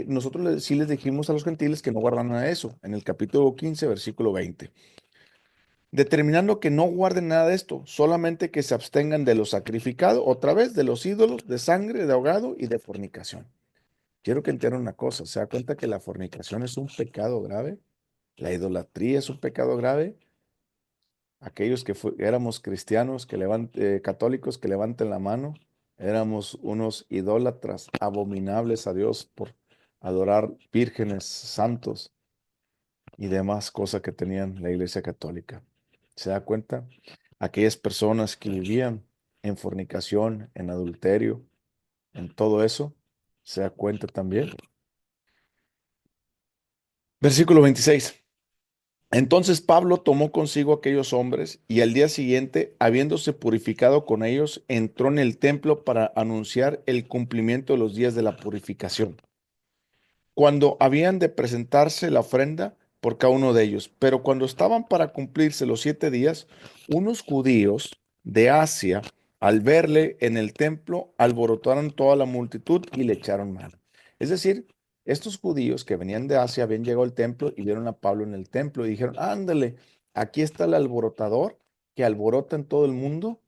nosotros sí les dijimos a los gentiles que no guardan nada de eso. En el capítulo 15, versículo 20. Determinando que no guarden nada de esto, solamente que se abstengan de lo sacrificado, otra vez, de los ídolos, de sangre, de ahogado y de fornicación. Quiero que entiendan una cosa, ¿se da cuenta que la fornicación es un pecado grave? La idolatría es un pecado grave. Aquellos que éramos cristianos, católicos, que levanten la mano, éramos unos idólatras abominables a Dios por adorar vírgenes, santos y demás cosas que tenían la Iglesia Católica. ¿Se da cuenta? Aquellas personas que vivían en fornicación, en adulterio, en todo eso, ¿se da cuenta también? Versículo 26. Entonces Pablo tomó consigo aquellos hombres y al día siguiente, habiéndose purificado con ellos, entró en el templo para anunciar el cumplimiento de los días de la purificación, cuando habían de presentarse la ofrenda por cada uno de ellos. Pero cuando estaban para cumplirse los 7 días, unos judíos de Asia, al verle en el templo, alborotaron toda la multitud y le echaron mano. Es decir, estos judíos que venían de Asia habían llegado al templo y vieron a Pablo en el templo y dijeron, ándale, aquí está el alborotador que alborota en todo el mundo,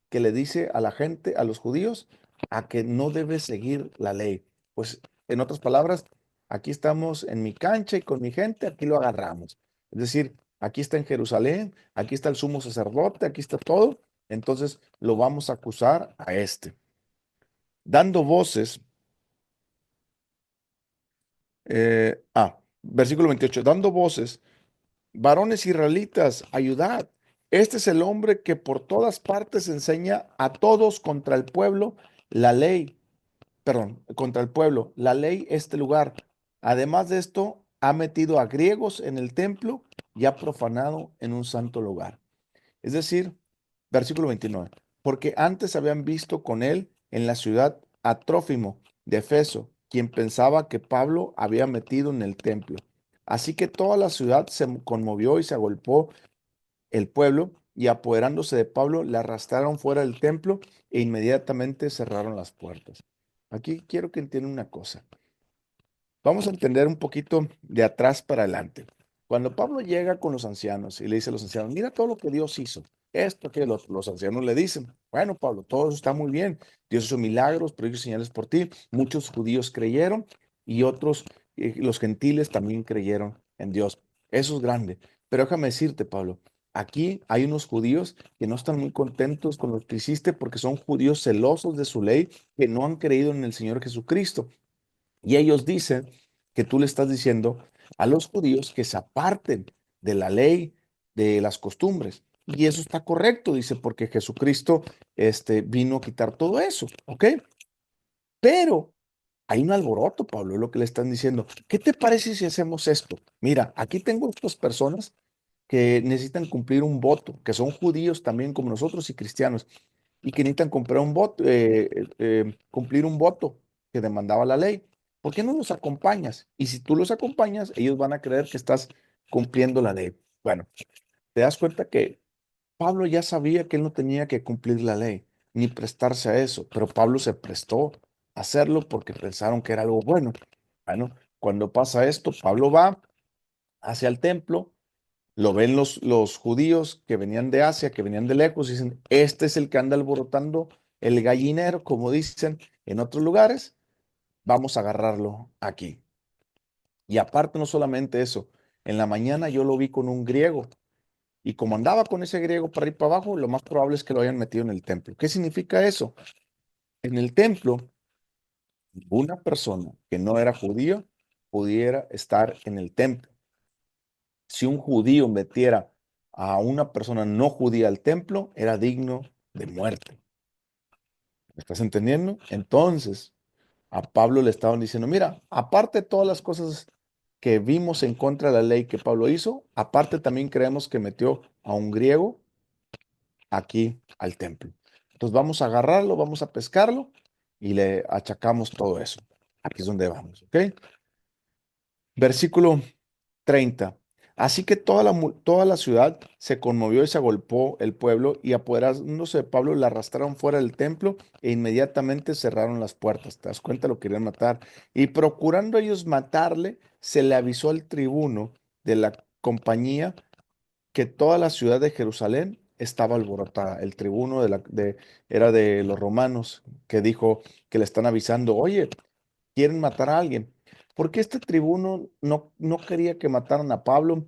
que le dice a la gente, a los judíos, a que no debe seguir la ley. Pues, en otras palabras, aquí estamos en mi cancha y con mi gente, aquí lo agarramos. Es decir, aquí está en Jerusalén, aquí está el sumo sacerdote, aquí está todo. Entonces lo vamos a acusar a este. Dando voces, versículo 28, dando voces, varones israelitas, ayudad. Este es el hombre que por todas partes enseña a todos contra el pueblo la ley, perdón, contra el pueblo, la ley, este lugar. Además de esto, ha metido a griegos en el templo y ha profanado en un santo lugar. Es decir, versículo 29, porque antes habían visto con él en la ciudad a Trófimo de Efeso, quien pensaba que Pablo había metido en el templo. Así que toda la ciudad se conmovió y se agolpó el pueblo, y apoderándose de Pablo, le arrastraron fuera del templo e inmediatamente cerraron las puertas. Aquí quiero que entiendan una cosa. Vamos a entender un poquito de atrás para adelante. Cuando Pablo llega con los ancianos y le dice a los ancianos, mira todo lo que Dios hizo, esto que los ancianos le dicen, bueno, Pablo, todo eso está muy bien, Dios hizo milagros, prodigios y señales por ti, muchos judíos creyeron y otros, los gentiles también creyeron en Dios. Eso es grande. Pero déjame decirte, Pablo, aquí hay unos judíos que no están muy contentos con lo que hiciste porque son judíos celosos de su ley, que no han creído en el Señor Jesucristo. Y ellos dicen que tú le estás diciendo a los judíos que se aparten de la ley, de las costumbres. Y eso está correcto, dice, porque Jesucristo vino a quitar todo eso, ¿ok? Pero hay un alboroto, Pablo, es lo que le están diciendo. ¿Qué te parece si hacemos esto? Mira, aquí tengo estas personas que necesitan cumplir un voto, que son judíos también como nosotros y cristianos, y que necesitan cumplir un voto, cumplir un voto que demandaba la ley. ¿Por qué no los acompañas? Y si tú los acompañas, ellos van a creer que estás cumpliendo la ley. Bueno, te das cuenta que Pablo ya sabía que él no tenía que cumplir la ley, ni prestarse a eso, pero Pablo se prestó a hacerlo porque pensaron que era algo bueno. Bueno, cuando pasa esto, Pablo va hacia el templo, lo ven los judíos que venían de Asia, que venían de lejos, y dicen, este es el que anda alborotando el gallinero, como dicen en otros lugares, vamos a agarrarlo aquí. Y aparte, no solamente eso, en la mañana yo lo vi con un griego, y como andaba con ese griego para ir para abajo, lo más probable es que lo hayan metido en el templo. ¿Qué significa eso? En el templo, una persona que no era judío pudiera estar en el templo. Si un judío metiera a una persona no judía al templo, era digno de muerte. ¿Me estás entendiendo? Entonces, a Pablo le estaban diciendo, mira, aparte de todas las cosas que vimos en contra de la ley que Pablo hizo, aparte también creemos que metió a un griego aquí al templo. Entonces vamos a agarrarlo, vamos a pescarlo y le achacamos todo eso. Aquí es donde vamos, ¿ok? Versículo 30. Así que toda la ciudad se conmovió y se agolpó el pueblo, y apoderándose de Pablo le arrastraron fuera del templo e inmediatamente cerraron las puertas. ¿Te das cuenta? Lo querían matar. Y procurando ellos matarle, se le avisó al tribuno de la compañía que toda la ciudad de Jerusalén estaba alborotada. El tribuno era de los romanos, que dijo que le están avisando, oye, quieren matar a alguien. ¿Por qué este tribuno no quería que mataran a Pablo?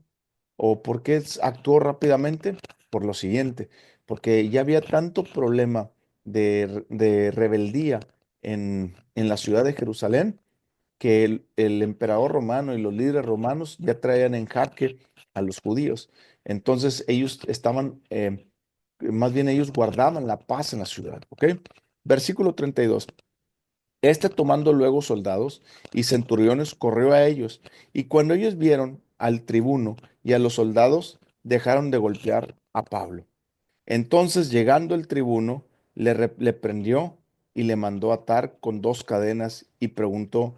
¿O por qué actuó rápidamente? Por lo siguiente, porque ya había tanto problema de rebeldía en la ciudad de Jerusalén, que el emperador romano y los líderes romanos ya traían en jaque a los judíos. Entonces ellos estaban, más bien ellos guardaban la paz en la ciudad, ¿ok? Versículo 32. Tomando luego soldados y centuriones, corrió a ellos, y cuando ellos vieron al tribuno y a los soldados, dejaron de golpear a Pablo. Entonces, llegando el tribuno, le prendió y le mandó atar con dos cadenas y preguntó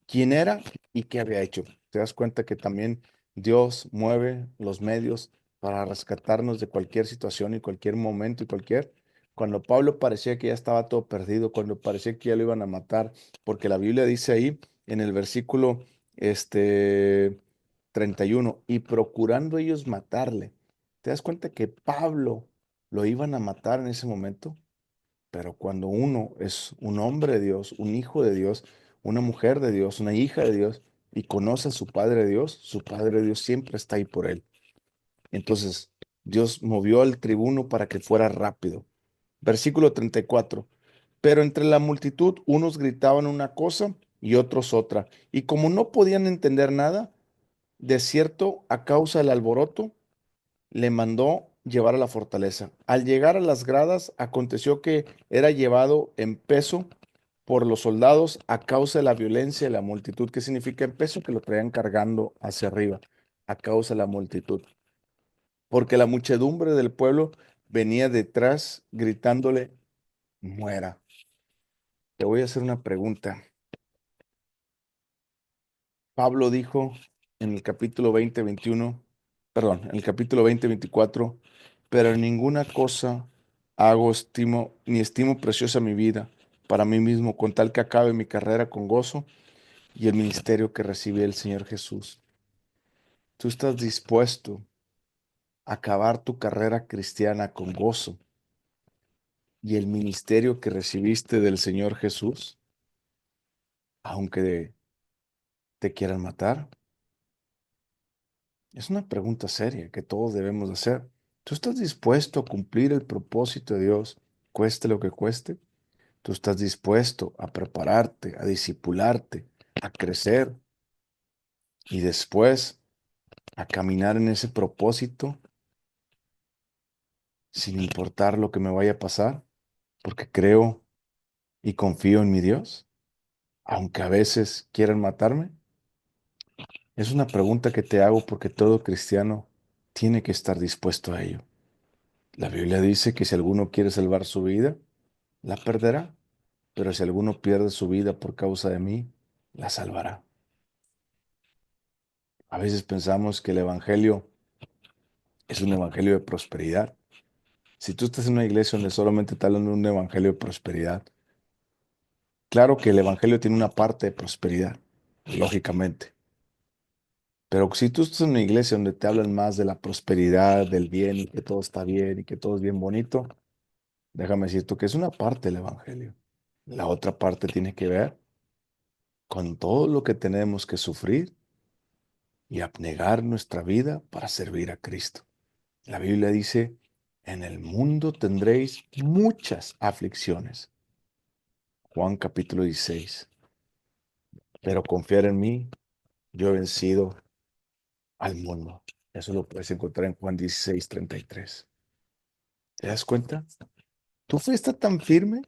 quién era y qué había hecho. Te das cuenta que también Dios mueve los medios para rescatarnos de cualquier situación y cualquier momento y cualquier. Cuando Pablo parecía que ya estaba todo perdido, cuando parecía que ya lo iban a matar, porque la Biblia dice ahí en el versículo este, 31, y procurando ellos matarle. ¿Te das cuenta que Pablo lo iban a matar en ese momento? Pero cuando uno es un hombre de Dios, un hijo de Dios, una mujer de Dios, una hija de Dios, y conoce a su Padre Dios, su Padre Dios siempre está ahí por él. Entonces, Dios movió al tribuno para que fuera rápido. Versículo 34. Pero entre la multitud unos gritaban una cosa y otros otra, y como no podían entender nada, de cierto, a causa del alboroto, le mandó llevar a la fortaleza. Al llegar a las gradas, aconteció que era llevado en peso por los soldados a causa de la violencia de la multitud. ¿Qué significa en peso? Que lo traían cargando hacia arriba, a causa de la multitud. Porque la muchedumbre del pueblo venía detrás gritándole, muera. Te voy a hacer una pregunta. Pablo dijo en el capítulo 20 21, perdón, en el capítulo 20 24, pero en ninguna cosa hago estimo, ni estimo preciosa mi vida para mí mismo, con tal que acabe mi carrera con gozo y el ministerio que recibí del Señor Jesús. ¿Tú estás dispuesto a acabar tu carrera cristiana con gozo y el ministerio que recibiste del Señor Jesús, aunque te quieran matar? Es una pregunta seria que todos debemos de hacer. ¿Tú estás dispuesto a cumplir el propósito de Dios, cueste lo que cueste? ¿Tú estás dispuesto a prepararte, a discipularte, a crecer y después a caminar en ese propósito sin importar lo que me vaya a pasar? Porque creo y confío en mi Dios, aunque a veces quieran matarme. Es una pregunta que te hago porque todo cristiano tiene que estar dispuesto a ello. La Biblia dice que si alguno quiere salvar su vida, la perderá, pero si alguno pierde su vida por causa de mí, la salvará. A veces pensamos que el Evangelio es un Evangelio de prosperidad. Si tú estás en una iglesia donde solamente te hablan de un Evangelio de prosperidad, claro que el Evangelio tiene una parte de prosperidad, lógicamente. Pero si tú estás en una iglesia donde te hablan más de la prosperidad, del bien, y que todo está bien y que todo es bien bonito, déjame decirte que es una parte del Evangelio. La otra parte tiene que ver con todo lo que tenemos que sufrir y abnegar nuestra vida para servir a Cristo. La Biblia dice, en el mundo tendréis muchas aflicciones. Juan capítulo 16. Pero confiar en mí, yo he vencido al mundo. Eso lo puedes encontrar en Juan 16:33. ¿Te das cuenta? Tu fe está tan firme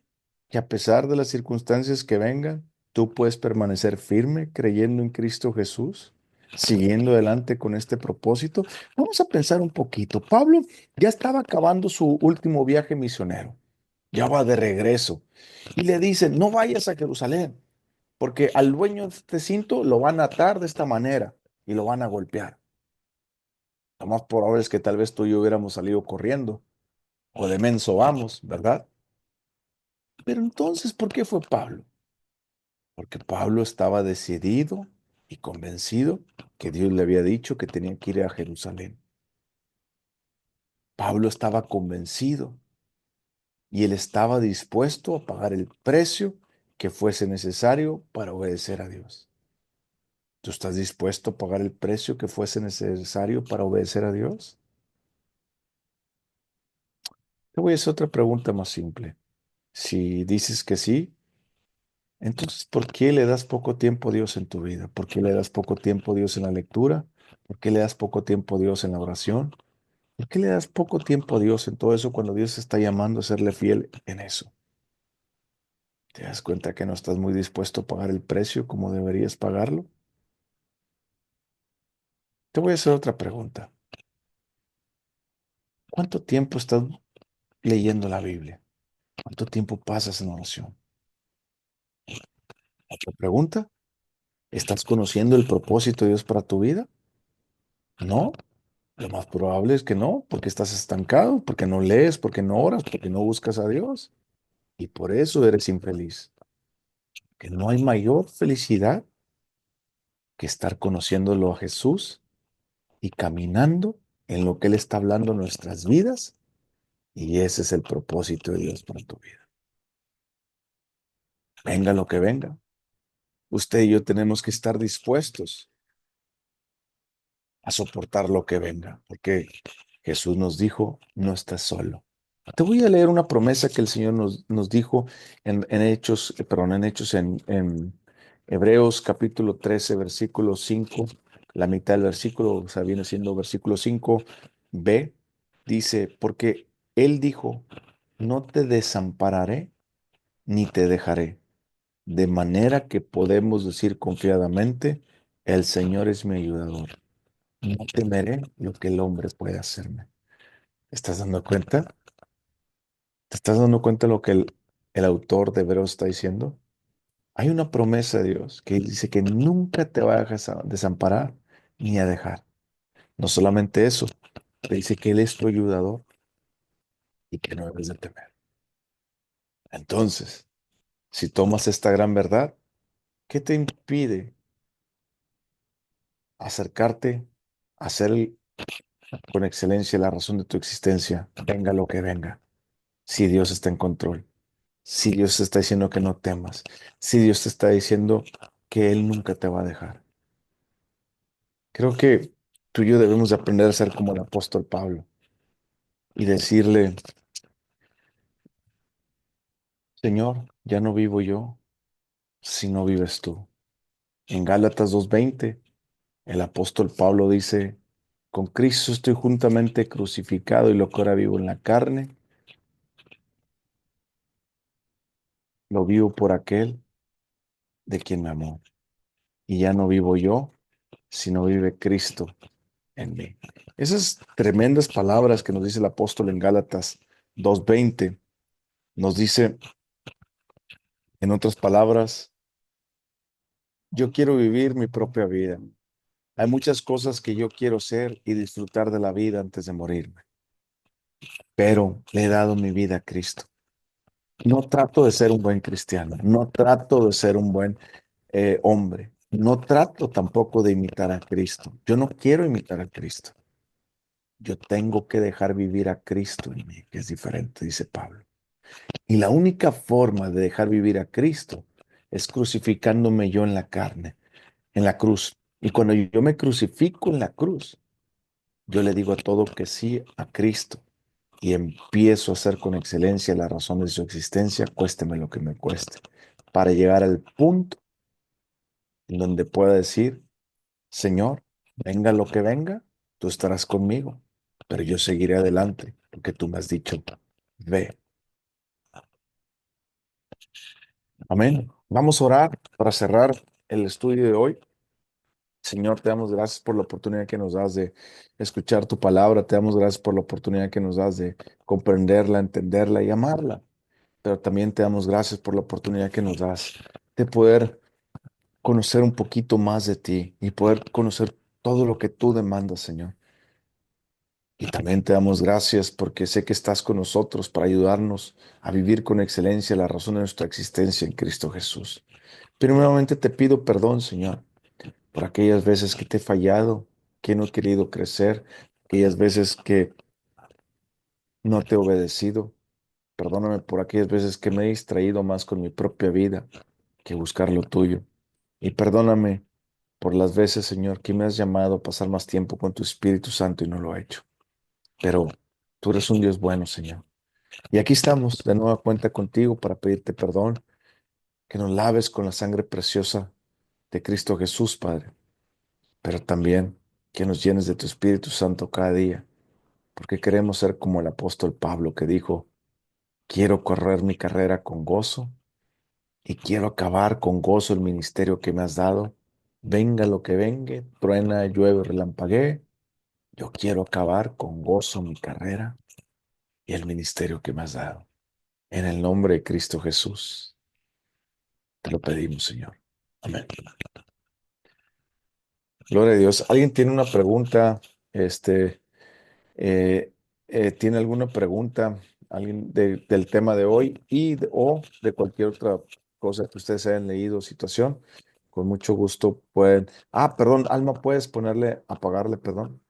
que a pesar de las circunstancias que vengan, tú puedes permanecer firme creyendo en Cristo Jesús, siguiendo adelante con este propósito. Vamos a pensar un poquito. Pablo ya estaba acabando su último viaje misionero, ya va de regreso y le dicen, no vayas a Jerusalén, porque al dueño de este cinto lo van a atar de esta manera y lo van a golpear. Lo más probable es que tal vez tú y yo hubiéramos salido corriendo o de menso vamos, ¿verdad? Pero entonces, ¿por qué fue Pablo? Porque Pablo estaba decidido y convencido que Dios le había dicho que tenía que ir a Jerusalén. Pablo estaba convencido y él estaba dispuesto a pagar el precio que fuese necesario para obedecer a Dios. ¿Tú estás dispuesto a pagar el precio que fuese necesario para obedecer a Dios? Te voy a hacer otra pregunta más simple. Si dices que sí, entonces, ¿por qué le das poco tiempo a Dios en tu vida? ¿Por qué le das poco tiempo a Dios en la lectura? ¿Por qué le das poco tiempo a Dios en la oración? ¿Por qué le das poco tiempo a Dios en todo eso cuando Dios te está llamando a serle fiel en eso? ¿Te das cuenta que no estás muy dispuesto a pagar el precio como deberías pagarlo? Te voy a hacer otra pregunta. ¿Cuánto tiempo estás leyendo la Biblia? ¿Cuánto tiempo pasas en oración? Otra pregunta. ¿Estás conociendo el propósito de Dios para tu vida? ¿No? Lo más probable es que no, porque estás estancado, porque no lees, porque no oras, porque no buscas a Dios. Y por eso eres infeliz. Que no hay mayor felicidad que estar conociéndolo a Jesús y caminando en lo que Él está hablando en nuestras vidas. Y ese es el propósito de Dios para tu vida. Venga lo que venga. Usted y yo tenemos que estar dispuestos a soportar lo que venga, porque Jesús nos dijo, no estás solo. Te voy a leer una promesa que el Señor nos dijo en Hechos, perdón, en Hebreos capítulo 13, versículo 5, la mitad del versículo, o sea, viene siendo versículo 5b, dice, porque Él dijo, no te desampararé ni te dejaré, de manera que podemos decir confiadamente, el Señor es mi ayudador. No temeré lo que el hombre puede hacerme. ¿Te estás dando cuenta? ¿Te estás dando cuenta de lo que el autor de Hebreos está diciendo? Hay una promesa de Dios que dice que nunca te va a desamparar ni a dejar. No solamente eso, te dice que Él es tu ayudador y que no debes de temer. Entonces, si tomas esta gran verdad, ¿qué te impide acercarte a ser con excelencia la razón de tu existencia, venga lo que venga, si Dios está en control? Si Dios te está diciendo que no temas, si Dios te está diciendo que Él nunca te va a dejar. Creo que tú y yo debemos de aprender a ser como el apóstol Pablo. y decirle, Señor, ya no vivo yo, sino vives tú. En Gálatas 2:20, el apóstol Pablo dice, con Cristo estoy juntamente crucificado y lo que ahora vivo en la carne, lo vivo por aquel de quien me amó. Y ya no vivo yo, sino vive Cristo en mí. Esas tremendas palabras que nos dice el apóstol en Gálatas 2:20, nos dice, en otras palabras, yo quiero vivir mi propia vida. Hay muchas cosas que yo quiero ser y disfrutar de la vida antes de morirme, pero le he dado mi vida a Cristo. No trato de ser un buen cristiano, no trato de ser un buen hombre, no trato tampoco de imitar a Cristo. Yo no quiero imitar a Cristo. Yo tengo que dejar vivir a Cristo en mí, que es diferente, dice Pablo. Y la única forma de dejar vivir a Cristo es crucificándome yo en la carne, en la cruz. Y cuando yo me crucifico en la cruz, yo le digo a todo que sí a Cristo y empiezo a hacer con excelencia la razón de su existencia, cuésteme lo que me cueste, para llegar al punto en donde pueda decir, Señor, venga lo que venga, tú estarás conmigo, pero yo seguiré adelante, porque tú me has dicho, ve. Amén. Vamos a orar para cerrar el estudio de hoy. Señor, te damos gracias por la oportunidad que nos das de escuchar tu palabra. Te damos gracias por la oportunidad que nos das de comprenderla, entenderla y amarla. Pero también te damos gracias por la oportunidad que nos das de poder conocer un poquito más de ti y poder conocer todo lo que tú demandas, Señor. Y también te damos gracias porque sé que estás con nosotros para ayudarnos a vivir con excelencia la razón de nuestra existencia en Cristo Jesús. Pero nuevamente te pido perdón, Señor, por aquellas veces que te he fallado, que no he querido crecer, aquellas veces que no te he obedecido. Perdóname por aquellas veces que me he distraído más con mi propia vida que buscar lo tuyo. Y perdóname por las veces, Señor, que me has llamado a pasar más tiempo con tu Espíritu Santo y no lo he hecho. Pero tú eres un Dios bueno, Señor. Y aquí estamos de nueva cuenta contigo para pedirte perdón, que nos laves con la sangre preciosa de Cristo Jesús, Padre, pero también que nos llenes de tu Espíritu Santo cada día, porque queremos ser como el apóstol Pablo que dijo, quiero correr mi carrera con gozo y quiero acabar con gozo el ministerio que me has dado. Venga lo que venga, truena, llueve, relampaguee, yo quiero acabar con gozo mi carrera y el ministerio que me has dado. En el nombre de Cristo Jesús, te lo pedimos, Señor. Amén. Gloria a Dios. ¿Alguien tiene una pregunta? Este, eh, ¿Tiene alguna pregunta? ¿Alguien del tema de hoy o de cualquier otra cosa que ustedes hayan leído, situación? Con mucho gusto pueden. Ah, perdón, Alma, ¿puedes ponerle, apagarle, perdón?